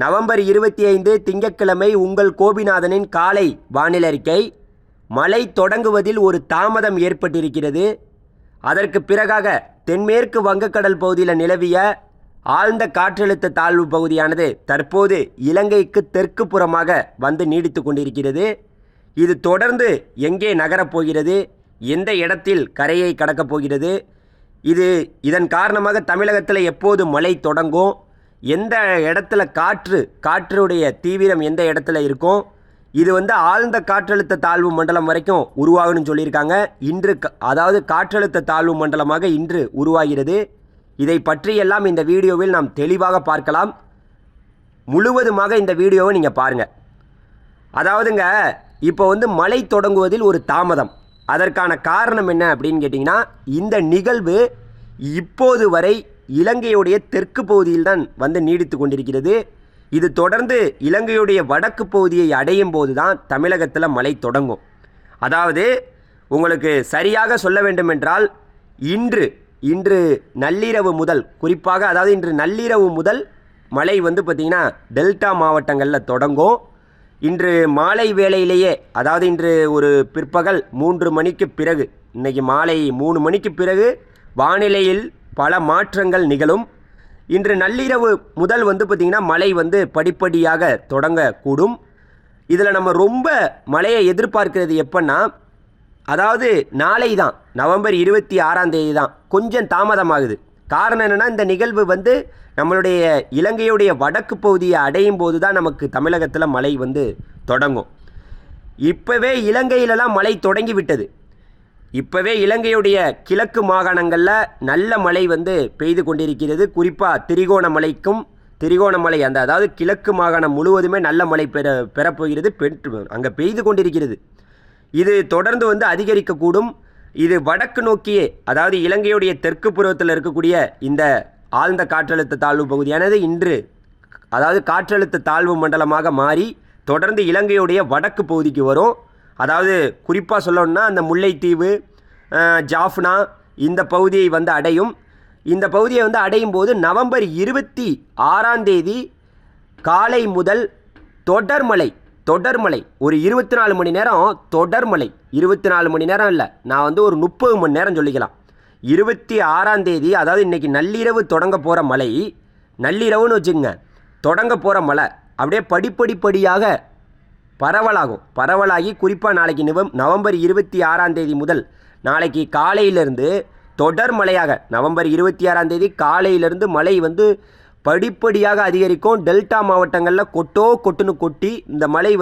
November 25 திங்கட்கிழமை உங்கள் கோபிநாதனின் காலை வானிலை அறிக்கை. மழை தொடங்குவதில் ஒரு தாமதம் ஏற்பட்டிருக்கிறது. அதற்கு பிறகாக தென்மேற்கு வங்கக்கடல் பகுதியில் நிலவிய ஆழ்ந்த காற்றழுத்த தாழ்வு பகுதியானது தற்போது இலங்கைக்கு தெற்கு புறமாக வந்து நீடித்து கொண்டிருக்கிறது. இது தொடர்ந்து எங்கே நகரப் போகிறது, எந்த இடத்தில் கரையை கடக்கப் போகிறது, இதன் காரணமாக தமிழகத்தில் எப்போது மழை தொடங்கும், எந்த இடத்துல காற்றுடைய தீவிரம் எந்த இடத்துல இருக்கும், இது ஆழ்ந்த காற்றழுத்த தாழ்வு மண்டலம் வரைக்கும் உருவாகும்னு சொல்லியிருக்காங்க. அதாவது காற்றழுத்த தாழ்வு மண்டலமாக இன்று உருவாகிறது. இதை பற்றியெல்லாம் இந்த வீடியோவில் நாம் தெளிவாக பார்க்கலாம். முழுவதுமாக இந்த வீடியோவை நீங்கள் பாருங்கள். அதாவதுங்க, இப்போ மழை தொடங்குவதில் ஒரு தாமதம். அதற்கான காரணம் என்ன அப்படின்னு கேட்டிங்கன்னா, இந்த நிகழ்வு இப்போது வரை இலங்கையுடைய தெற்கு பகுதியில் தான் நீடித்து கொண்டிருக்கிறது. இது தொடர்ந்து இலங்கையுடைய வடக்கு பகுதியை அடையும் போது தான் தமிழகத்தில் மழை தொடங்கும். அதாவது உங்களுக்கு சரியாக சொல்ல வேண்டுமென்றால் இன்று நள்ளிரவு முதல், குறிப்பாக அதாவது இன்று நள்ளிரவு முதல் மழை பார்த்திங்கன்னா டெல்டா மாவட்டங்களில் தொடங்கும். இன்று மாலை வேளையிலேயே, அதாவது இன்று ஒரு பிற்பகல் 3 மணிக்கு பிறகு, இன்றைக்கி மாலை 3 மணிக்கு பிறகு வானிலையில் பல மாற்றங்கள் நிகழும். இன்று நள்ளிரவு முதல் பார்த்திங்கன்னா மழை படிப்படியாக தொடங்கக்கூடும். இதில் நம்ம ரொம்ப மழையை எதிர்பார்க்கிறது எப்போன்னா, அதாவது நாளை தான், நவம்பர் 26ஆம் தேதி தான் கொஞ்சம் தாமதமாகுது. காரணம் என்னென்னா, இந்த நிகழ்வு நம்மளுடைய இலங்கையுடைய வடக்கு பகுதியை அடையும் போது தான் நமக்கு தமிழகத்தில் மழை தொடங்கும். இப்போவே இலங்கையிலலாம் மழை தொடங்கி விட்டது. இப்போவே இலங்கையுடைய கிழக்கு மாகாணங்களில் நல்ல மழை பெய்து கொண்டிருக்கிறது. குறிப்பாக திரிகோணமலை அதாவது கிழக்கு மாகாணம் முழுவதுமே நல்ல மழை பெறப்போகிறது, அங்கே பெய்து கொண்டிருக்கிறது. இது தொடர்ந்து அதிகரிக்கக்கூடும். இது வடக்கு நோக்கியே, அதாவது இலங்கையுடைய தெற்கு புறத்தில் இருக்கக்கூடிய இந்த ஆழ்ந்த காற்றழுத்த தாழ்வு பகுதியானது இன்று அதாவது காற்றழுத்த தாழ்வு மண்டலமாக மாறி தொடர்ந்து இலங்கையுடைய வடக்கு பகுதிக்கு வரும். அதாவது குறிப்பாக சொல்லணும்னா, அந்த முல்லைத்தீவு, ஜாஃப்னா இந்த பகுதியை அடையும். இந்த பகுதியை அடையும் போது நவம்பர் 26ஆம் தேதி காலை முதல் தொடர்மழை ஒரு 24 மணி நேரம் தொடர்மழை. 24 மணி நேரம் இல்லை, நான் ஒரு 30 மணி நேரம் சொல்லிக்கலாம். 26ஆம் தேதி, அதாவது இன்றைக்கி நள்ளிரவு தொடங்க போகிற மழை, நள்ளிரவுன்னு வச்சுக்கோங்க, தொடங்க போகிற மழை அப்படியே படிப்படியாக பரவலாகி குறிப்பாக நாளைக்கு நவம்பர் 26ஆம் தேதி முதல் நாளைக்கு காலையிலிருந்து தொடர் மழையாக, நவம்பர் 26ஆம் தேதி காலையிலிருந்து மழை படிப்படியாக அதிகரிக்கும். டெல்டா மாவட்டங்களில் கொட்டுன்னு கொட்டி இந்த மழை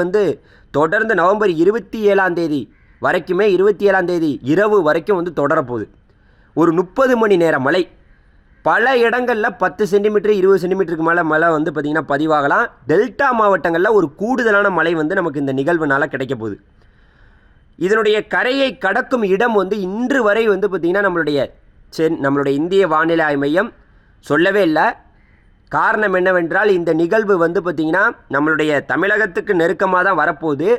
தொடர்ந்து நவம்பர் 27ஆம் தேதி வரைக்குமே, 27ஆம் தேதி இரவு வரைக்கும் தொடரப்போகுது. ஒரு 30 மணி நேர மழை. பல இடங்களில் 10 சென்டிமீட்டர் 20 சென்டிமீட்டருக்கு மேலே மழை பார்த்திங்கன்னா பதிவாகலாம். டெல்டா மாவட்டங்களில் ஒரு கூடுதலான மழை நமக்கு இந்த நிகழ்வுனால் கிடைக்க போகுது. இதனுடைய கரையை கடக்கும் இடம் இன்று வரை பார்த்திங்கன்னா நம்மளுடைய இந்திய வானிலை மையம் சொல்லவே இல்லை. காரணம் என்னவென்றால், இந்த நிகழ்வு பார்த்திங்கன்னா நம்மளுடைய தமிழகத்துக்கு நெருக்கமாக தான் வரப்போகுது.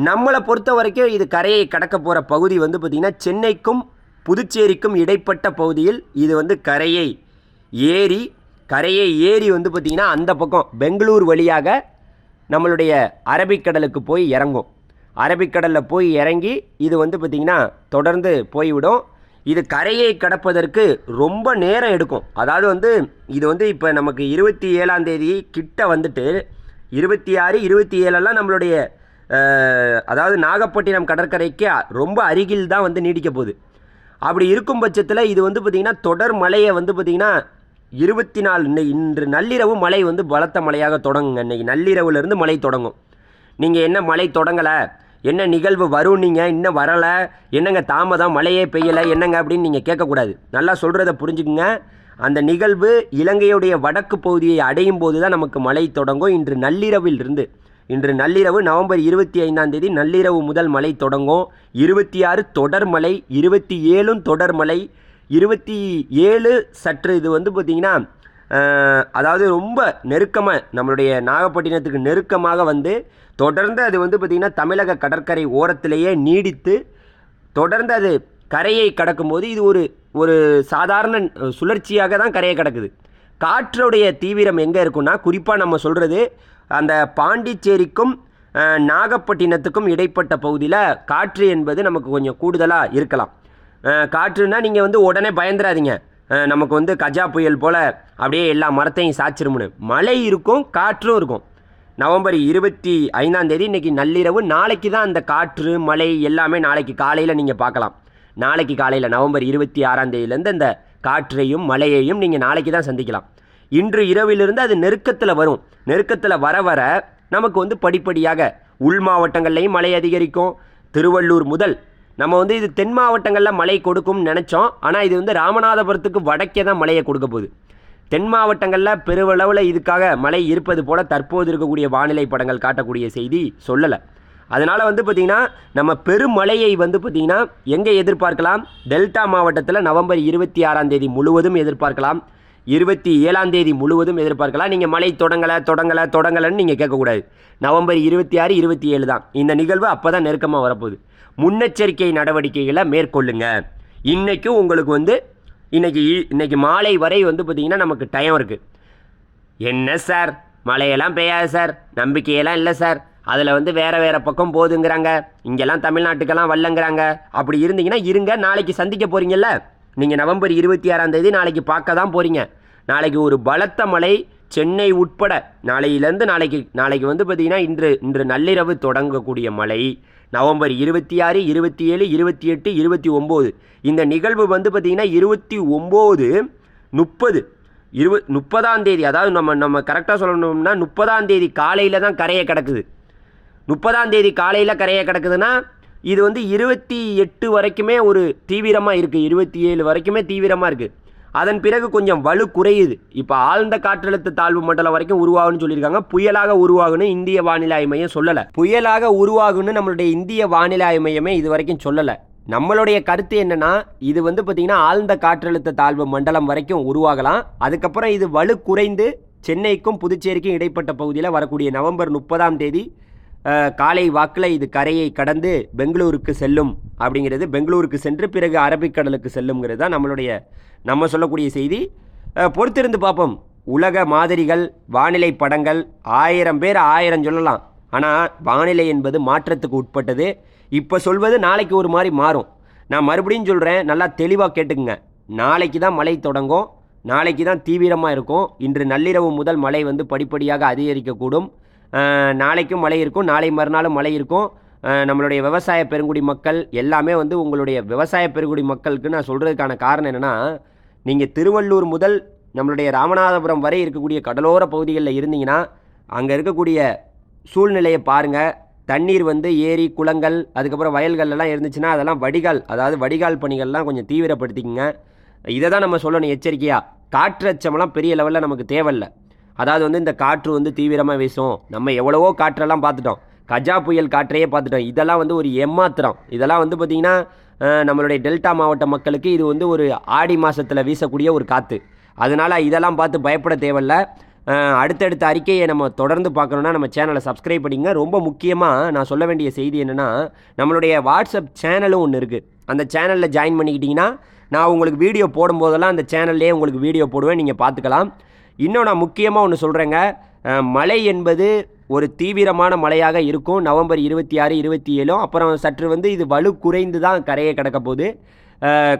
நம்மளை பொறுத்த வரைக்கும் இது கரையை கடக்க போகிற பகுதி பார்த்திங்கன்னா சென்னைக்கும் புதுச்சேரிக்கும் இடைப்பட்ட பகுதியில் இது கரையை ஏறி பார்த்திங்கன்னா அந்த பக்கம் பெங்களூர் வழியாக நம்மளுடைய அரபிக்கடலுக்கு போய் இறங்கும். அரபிக்கடலில் போய் இறங்கி இது பார்த்திங்கன்னா தொடர்ந்து போய்விடும். இது கரையை கடப்பதற்கு ரொம்ப நேரம் எடுக்கும். அதாவது இது இப்போ நமக்கு 27ஆம் தேதி கிட்ட 26, 27எல்லாம் நம்மளுடைய அதாவது நாகப்பட்டினம் கடற்கரைக்கு ரொம்ப அருகில் தான் நீடிக்க போகுது. அப்படி இருக்கும் பட்சத்தில் இது பார்த்திங்கன்னா தொடர் மழையை பார்த்திங்கன்னா 24 இன்று நள்ளிரவு மழை பலத்த மழையாக தொடங்குங்க. இன்றைக்கி நள்ளிரவுலேருந்து மழை தொடங்கும். நீங்கள் என்ன மழை தொடங்கலை, என்ன நிகழ்வு வரும், நீங்கள் இன்னும் வரலை, என்னங்க தாமதம், மழையே பெய்யலை, என்னங்க அப்படின்னு நீங்கள் கேட்கக்கூடாது. நல்லா சொல்கிறத புரிஞ்சுக்குங்க. அந்த நிகழ்வு இலங்கையுடைய வடக்கு பகுதியை அடையும் போது தான் நமக்கு மழை தொடங்கும். இன்று நள்ளிரவு நவம்பர் 25ஆம் தேதி நள்ளிரவு முதல் மழை தொடங்கும். 26 தொடர்மழை, 27 தொடர்மழை, 27 சற்று இது பார்த்திங்கன்னா அதாவது ரொம்ப நெருக்கமாக நம்மளுடைய நாகப்பட்டினத்துக்கு நெருக்கமாக தொடர்ந்து அது பார்த்திங்கன்னா தமிழக கடற்கரை ஓரத்திலேயே நீடித்து தொடர்ந்து அது கரையை கடக்கும்போது இது ஒரு சாதாரண சுழற்சியாக தான் கரையை கடக்குது. காற்றுடைய தீவிரம் எங்கே இருக்குன்னா, குறிப்பாக நம்ம சொல்கிறது அந்த பாண்டிச்சேரிக்கும் நாகப்பட்டினத்துக்கும் இடைப்பட்ட பகுதியில் காற்று என்பது நமக்கு கொஞ்சம் கூடுதலாக இருக்கலாம். காற்றுன்னா நீங்கள் வந்து உடனே பயந்துடாதீங்க, நமக்கு வந்து கஜா புயல் போல் அப்படியே எல்லா மரத்தையும் சாய்ச்சிருமுன்னு. மழை இருக்கும், காற்றும் இருக்கும். நவம்பர் 25ஆம் தேதி இன்றைக்கி நள்ளிரவு, நாளைக்கு தான் அந்த காற்று மழை எல்லாமே நாளைக்கு காலையில் நீங்கள் பார்க்கலாம். நாளைக்கு காலையில் நவம்பர் 26ஆம் தேதியிலேருந்து அந்த காற்றையும் மழையையும் நீங்கள் நாளைக்கு தான் சந்திக்கலாம். இன்று இரவிலிருந்து அது நெருக்கத்தில் வரும். நெருக்கத்தில் வர வர நமக்கு வந்து படிப்படியாக உள் மாவட்டங்கள்லையும் மழை அதிகரிக்கும். திருவள்ளூர் முதல் நம்ம வந்து இது தென் மாவட்டங்களில் மழை கொடுக்கும்னு நினச்சோம். ஆனால் இது வந்து ராமநாதபுரத்துக்கு வடக்கே தான் மழையை கொடுக்க போகுது. தென் மாவட்டங்களில் பெருவளவில் இதுக்காக மழை இருப்பது போல் தற்போது இருக்கக்கூடிய வானிலை படங்கள் காட்டக்கூடிய செய்தி சொல்லலை. அதனால் வந்து பார்த்திங்கன்னா நம்ம பெருமழையை வந்து பார்த்திங்கன்னா எங்கே எதிர்பார்க்கலாம்? டெல்டா மாவட்டத்தில் நவம்பர் 26ஆம் தேதி முழுவதும் எதிர்பார்க்கலாம். 27ஆம் தேதி முழுவதும் எதிர்பார்க்கலாம். நீங்கள் மழை தொடங்கலைன்னு நீங்கள் கேட்கக்கூடாது. நவம்பர் 26, 27 தான் இந்த நிகழ்வு. அப்போ தான் நெருக்கமாக வரப்போகுது. முன்னெச்சரிக்கை நடவடிக்கைகளை மேற்கொள்ளுங்க. இன்றைக்கும் உங்களுக்கு வந்து இன்றைக்கி மாலை வரை வந்து பார்த்திங்கன்னா நமக்கு டைம் இருக்குது. என்ன சார் மழையெல்லாம் பெய்யாது சார், நம்பிக்கையெல்லாம் இல்லை சார், அதில் வந்து வேறு பக்கம் போகுதுங்கிறாங்க, இங்கெல்லாம் தமிழ்நாட்டுக்கெல்லாம் வரலங்கிறாங்க. அப்படி இருந்தீங்கன்னா இருங்க, நாளைக்கு சந்திக்க போகிறீங்கல்ல. நீங்கள் நவம்பர் 26ஆம் தேதி நாளைக்கு பார்க்க தான் போகிறீங்க. நாளைக்கு ஒரு பலத்த மழை சென்னை உட்பட நாளையிலேருந்து நாளைக்கு வந்து பார்த்திங்கன்னா இன்று நள்ளிரவு தொடங்கக்கூடிய மழை நவம்பர் 26, 27, 28, 29 இந்த நிகழ்வு வந்து பார்த்திங்கன்னா 29, 30ஆம் தேதி, அதாவது நம்ம கரெக்டாக சொல்லணும்னா 30ஆம் தேதி காலையில் தான் கரையை கிடக்குது. 30ஆம் தேதி காலையில் கரையை கிடக்குதுன்னா இது வந்து 28 வரைக்குமே ஒரு தீவிரமாக இருக்குது, 27 வரைக்குமே தீவிரமாக இருக்குது. அதன் பிறகு கொஞ்சம் வலு குறையுது. இப்போ ஆழ்ந்த காற்றழுத்த தாழ்வு மண்டலம் வரைக்கும் உருவாகுன்னு சொல்லியிருக்காங்க. புயலாக உருவாகுன்னு இந்திய வானிலை ஆய்வு மையம் சொல்லலை. புயலாக உருவாகுன்னு நம்மளுடைய இந்திய வானிலை ஆய்வு மையமே இது வரைக்கும் சொல்லலை. நம்மளுடைய கருத்து என்னென்னா, இது வந்து பார்த்திங்கன்னா ஆழ்ந்த காற்றழுத்த தாழ்வு மண்டலம் வரைக்கும் உருவாகலாம். அதுக்கப்புறம் இது வலு குறைந்து சென்னைக்கும் புதுச்சேரிக்கும் இடைப்பட்ட பகுதியில் வரக்கூடிய நவம்பர் 30ஆம் தேதி காலை வாக்கில் இது கரையை கடந்து பெங்களூருக்கு செல்லும் அப்படிங்கிறது. பெங்களூருக்கு சென்று பிறகு அரபிக்கடலுக்கு செல்லுங்கிறது தான் நம்ம சொல்லக்கூடிய செய்தி. பொறுத்திருந்து பார்ப்போம். உலக மாதிரிகள், வானிலை படங்கள் 1000 பேர் 1000 சொல்லலாம். ஆனால் வானிலை என்பது மாற்றத்துக்கு உட்பட்டது. இப்போ சொல்வது நாளைக்கு ஒரு மாதிரி மாறும். நான் மறுபடியும் சொல்கிறேன், நல்லா தெளிவாக கேட்டுக்குங்க. நாளைக்கு தான் மழை தொடங்கும், நாளைக்கு தான் தீவிரமாக இருக்கும். இன்று நள்ளிரவு முதல் மழை வந்து படிப்படியாக அதிகரிக்கக்கூடும். நாளைக்கும் மழை இருக்கும், நாளை மறுநாளும் மழை இருக்கும். நம்மளுடைய விவசாய பெருங்குடி மக்கள் எல்லாமே வந்து உங்களுடைய விவசாய பெருங்குடி மக்களுக்கு நான் சொல்கிறதுக்கான காரணம் என்னென்னா, நீங்கள் திருவள்ளூர் முதல் நம்மளுடைய ராமநாதபுரம் வரை இருக்கக்கூடிய கடலோர பகுதிகளில் இருந்தீங்கன்னா அங்கே இருக்கக்கூடிய சூழ்நிலையை பாருங்கள். தண்ணீர் வந்து ஏரி, குளங்கள், அதுக்கப்புறம் வயல்கள்லாம் இருந்துச்சுன்னா அதெல்லாம் வடிகால் பணிகள்லாம் கொஞ்சம் தீவிரப்படுத்திக்கங்க. இதை தான் நம்ம சொல்லணும் எச்சரிக்கையாக. காற்றச்சமெல்லாம் பெரிய லெவலில் நமக்கு தேவையில்லை. அதாவது வந்து இந்த காற்று வந்து தீவிரமாக வீசும், நம்ம எவ்வளவோ காற்றெல்லாம் பார்த்துட்டோம், கஜா புயல் காற்றையே பார்த்துட்டோம். இதெல்லாம் வந்து ஒரு ஏமாத்திரம். இதெல்லாம் வந்து பார்த்திங்கன்னா நம்மளுடைய டெல்டா மாவட்ட மக்களுக்கு இது வந்து ஒரு ஆடி மாதத்தில் வீசக்கூடிய ஒரு காற்று. அதனால் இதெல்லாம் பார்த்து பயப்பட தேவையில்லை. அடுத்தடுத்த அறிக்கையை நம்ம தொடர்ந்து பார்க்கணுன்னா நம்ம சேனலை சப்ஸ்கிரைப் பண்ணிங்க. ரொம்ப முக்கியமாக நான் சொல்ல வேண்டிய செய்தி என்னென்னா, நம்மளுடைய வாட்ஸ்அப் சேனலும் ஒன்று இருக்குது. அந்த சேனலில் ஜாயின் பண்ணிக்கிட்டிங்கன்னா நான் உங்களுக்கு வீடியோ போடும்போதெல்லாம் அந்த சேனல்லே உங்களுக்கு வீடியோ போடுவேன், நீங்கள் பார்த்துக்கலாம். இன்னும் நான் முக்கியமாக ஒன்று சொல்கிறேங்க, மழை என்பது ஒரு தீவிரமான மழையாக இருக்கும் நவம்பர் 26, 27. அப்புறம் சற்று வந்து இது வலு குறைந்து தான் கரையை கடக்க போகுது.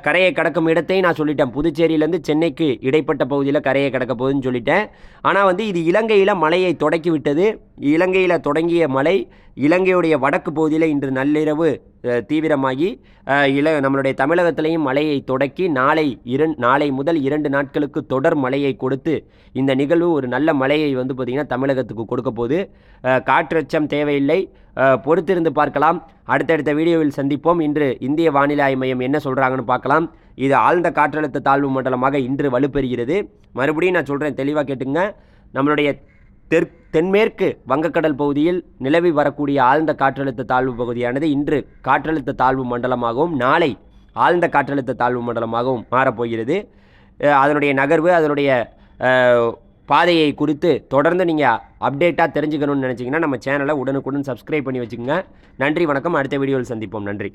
கரையை கடக்கும் இடத்தையும் நான் சொல்லிட்டேன். புதுச்சேரியிலேருந்து சென்னைக்கு இடைப்பட்ட பகுதியில் கரையை கடக்க போகுதுன்னு சொல்லிட்டேன். ஆனால் வந்து இது இலங்கையில் மழையை தொடக்கி விட்டது. இலங்கையில் தொடங்கிய மழை இலங்கையுடைய வடக்கு பகுதியில் இன்று நள்ளிரவு தீவிரமாகி நம்மளுடைய தமிழகத்திலையும் மழையை தொடக்கி நாளை முதல் 2 நாட்களுக்கு தொடர் மழையை கொடுத்து இந்த நிகழ்வு ஒரு நல்ல மழையை வந்து பார்த்திங்கன்னா தமிழகத்துக்கு கொடுக்க போகுது. காற்றச்சம் தேவையில்லை, பொறுத்திருந்து பார்க்கலாம். அடுத்தடுத்த வீடியோவில் சந்திப்போம். இன்று இந்திய வானிலை ஆய்வு மையம் என்ன சொல்கிறாங்கன்னு பார்க்கலாம். இது ஆழ்ந்த காற்றழுத்த தாழ்வு மண்டலமாக இன்று வலுப்பெறுகிறது. மறுபடியும் நான் சொல்கிறேன், தெளிவாக கேட்டுங்க. நம்மளுடைய தென்மேற்கு வங்கக்கடல் பகுதியில் நிலவி வரக்கூடிய ஆழ்ந்த காற்றழுத்த தாழ்வு பகுதியானது இன்று காற்றழுத்த தாழ்வு மண்டலமாகவும் நாளை ஆழ்ந்த காற்றழுத்த தாழ்வு மண்டலமாகவும் மாறப்போகிறது. அதனுடைய நகர்வு, அதனுடைய பாதையை குறித்து தொடர்ந்து நீங்கள் அப்டேட்டாக தெரிஞ்சுக்கணும்னு நினச்சிங்கன்னா நம்ம சேனலை உடனுக்குடன் சப்ஸ்கிரைப் பண்ணி வச்சுக்கோங்க. நன்றி, வணக்கம். அடுத்த வீடியோவில் சந்திப்போம். நன்றி.